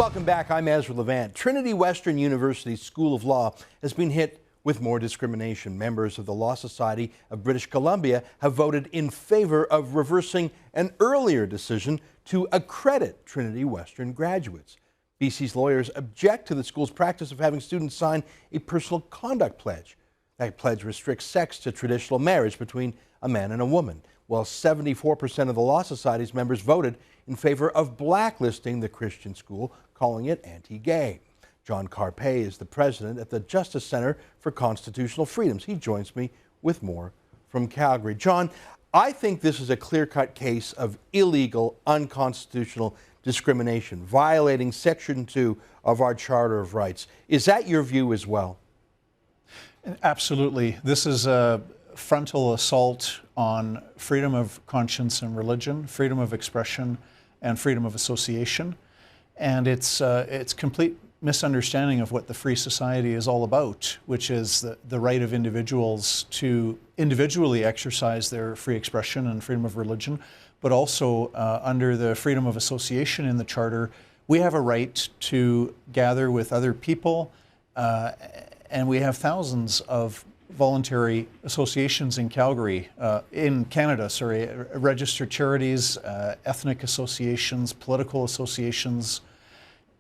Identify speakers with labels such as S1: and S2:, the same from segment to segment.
S1: Welcome back. I'm Ezra Levant. Trinity Western University School of Law has been hit with more discrimination. Members of the Law Society of British Columbia have voted in favor of reversing an earlier decision to accredit Trinity Western graduates. BC's lawyers object to the school's practice of having students sign a personal conduct pledge. That pledge restricts sex to traditional marriage between a man and a woman, while 74% of the Law Society's members voted in favor of blacklisting the Christian school, calling it anti-gay. John Carpe is the president at the Justice Center for Constitutional Freedoms. He joins me with more from Calgary. John, I think this is a clear-cut case of illegal, unconstitutional discrimination, violating Section 2 of our Charter of Rights. Is that your view as well?
S2: Absolutely. This is a frontal assault on freedom of conscience and religion, freedom of expression, and freedom of association. And it's complete misunderstanding of what the free society is all about, which is the right of individuals to individually exercise their free expression and freedom of religion, but also under the freedom of association in the Charter, we have a right to gather with other people, and we have thousands of voluntary associations in Calgary, in Canada, registered charities, ethnic associations, political associations,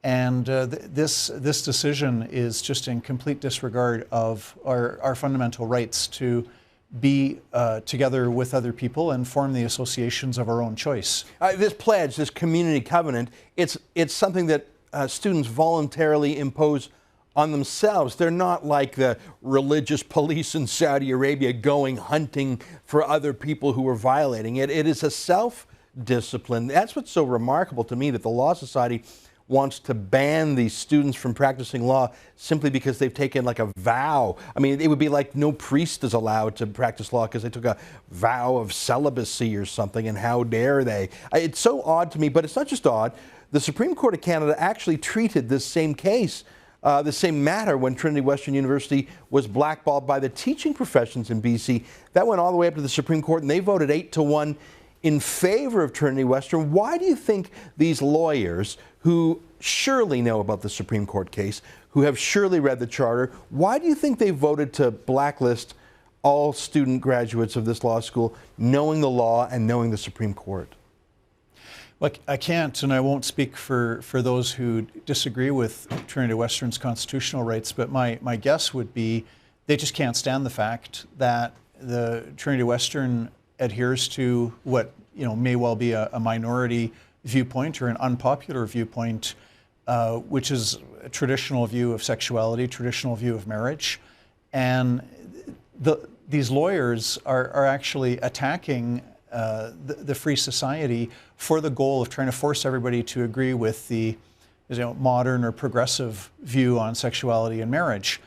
S2: and this decision is just in complete disregard of our fundamental rights to be together with other people and form the associations of our own choice.
S1: This pledge, this community covenant, it's something that students voluntarily impose on themselves. They're not like the religious police in Saudi Arabia going hunting for other people who are violating it. It is a self-discipline. That's what's so remarkable to me, that the Law Society wants to ban these students from practicing law simply because they've taken like a vow. I mean, it would be like no priest is allowed to practice law because they took a vow of celibacy or something, and how dare they? It's so odd to me, but it's not just odd. The Supreme Court of Canada actually treated this same case, the same matter, when Trinity Western University was blackballed by the teaching professions in BC. That went all the way up to the Supreme Court, and they voted 8-1 in favor of Trinity Western. Why do you think these lawyers, who surely know about the Supreme Court case, who have surely read the Charter, why do you think they voted to blacklist all student graduates of this law school, knowing the law and knowing the Supreme Court?
S2: Look, I can't and I won't speak for those who disagree with Trinity Western's constitutional rights, but my guess would be they just can't stand the fact that the Trinity Western adheres to what may well be a minority viewpoint or an unpopular viewpoint, which is a traditional view of sexuality, traditional view of marriage. And these lawyers are actually attacking the free society for the goal of trying to force everybody to agree with the modern or progressive view on sexuality and marriage.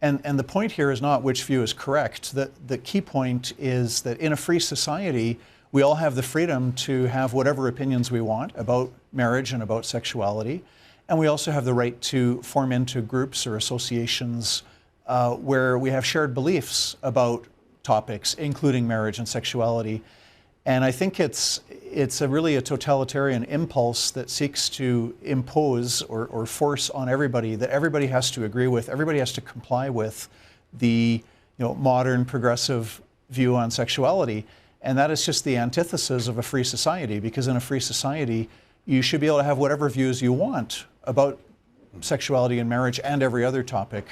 S2: And the point here is not which view is correct. The key point is that in a free society, we all have the freedom to have whatever opinions we want about marriage and about sexuality. And we also have the right to form into groups or associations where we have shared beliefs about topics, including marriage and sexuality. And I think it's really a totalitarian impulse that seeks to impose or force on everybody that everybody has to agree with, everybody has to comply with the modern progressive view on sexuality. And that is just the antithesis of a free society, because in a free society, you should be able to have whatever views you want about sexuality and marriage and every other topic.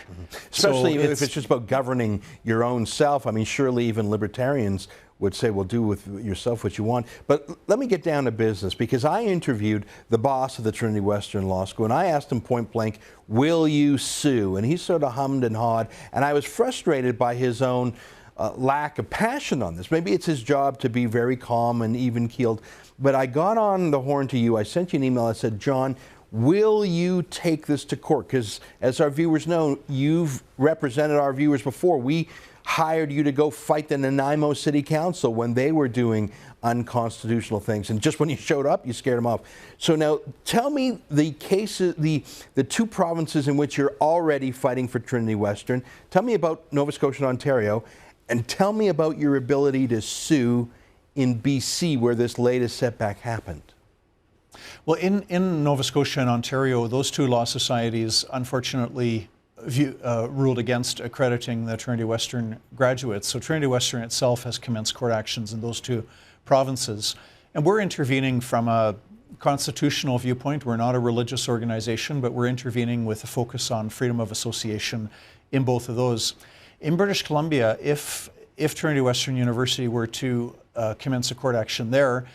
S1: Especially if it's just about governing your own self. I mean, surely even libertarians would say, well, do with yourself what you want. But let me get down to business, because I interviewed the boss of the Trinity Western Law School, and I asked him point blank, will you sue? And he sort of hummed and hawed, and I was frustrated by his own lack of passion on this. Maybe it's his job to be very calm and even-keeled, but I got on the horn to you. I sent you an email. I said, John, will you take this to court? Because as our viewers know, you've represented our viewers before. We hired you to go fight the Nanaimo City Council when they were doing unconstitutional things, and just when you showed up, you scared them off. So now tell me the cases, the two provinces in which you're already fighting for Trinity Western. Tell me about Nova Scotia and Ontario, and tell me about your ability to sue in BC, where this latest setback happened.
S2: Well, in Nova Scotia and Ontario, those two law societies unfortunately ruled against accrediting the Trinity Western graduates. So Trinity Western itself has commenced court actions in those two provinces. And we're intervening from a constitutional viewpoint. We're not a religious organization, but we're intervening with a focus on freedom of association in both of those. In British Columbia, if Trinity Western University were to commence a court action there,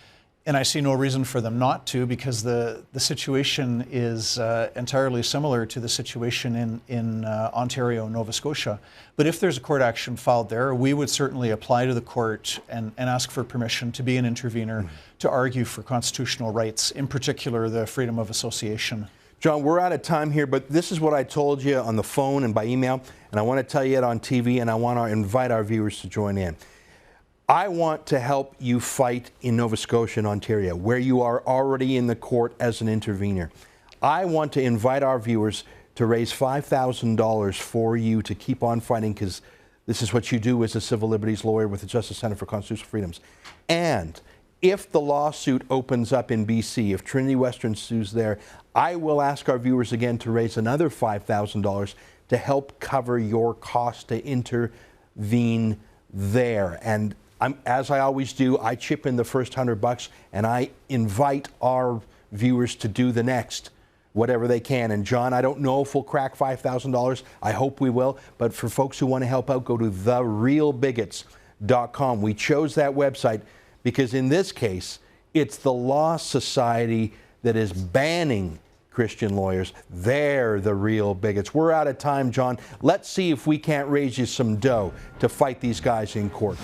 S2: and I see no reason for them not to, because the situation is entirely similar to the situation in Ontario and Nova Scotia. But if there's a court action filed there, we would certainly apply to the court and ask for permission to be an intervener to argue for constitutional rights, in particular the freedom of association.
S1: John, we're out of time here, but this is what I told you on the phone and by email, and I want to tell you it on TV, and I want to invite our viewers to join in. I want to help you fight in Nova Scotia and Ontario, where you are already in the court as an intervener. I want to invite our viewers to raise $5,000 for you to keep on fighting, because this is what you do as a civil liberties lawyer with the Justice Center for Constitutional Freedoms. And if the lawsuit opens up in BC, if Trinity Western sues there, I will ask our viewers again to raise another $5,000 to help cover your cost to intervene there. And as I always do, I chip in the first $100 and I invite our viewers to do the next, whatever they can. And John, I don't know if we'll crack $5,000. I hope we will. But for folks who want to help out, go to therealbigots.com. We chose that website because in this case, it's the Law Society that is banning Christian lawyers. They're the real bigots. We're out of time, John. Let's see if we can't raise you some dough to fight these guys in court.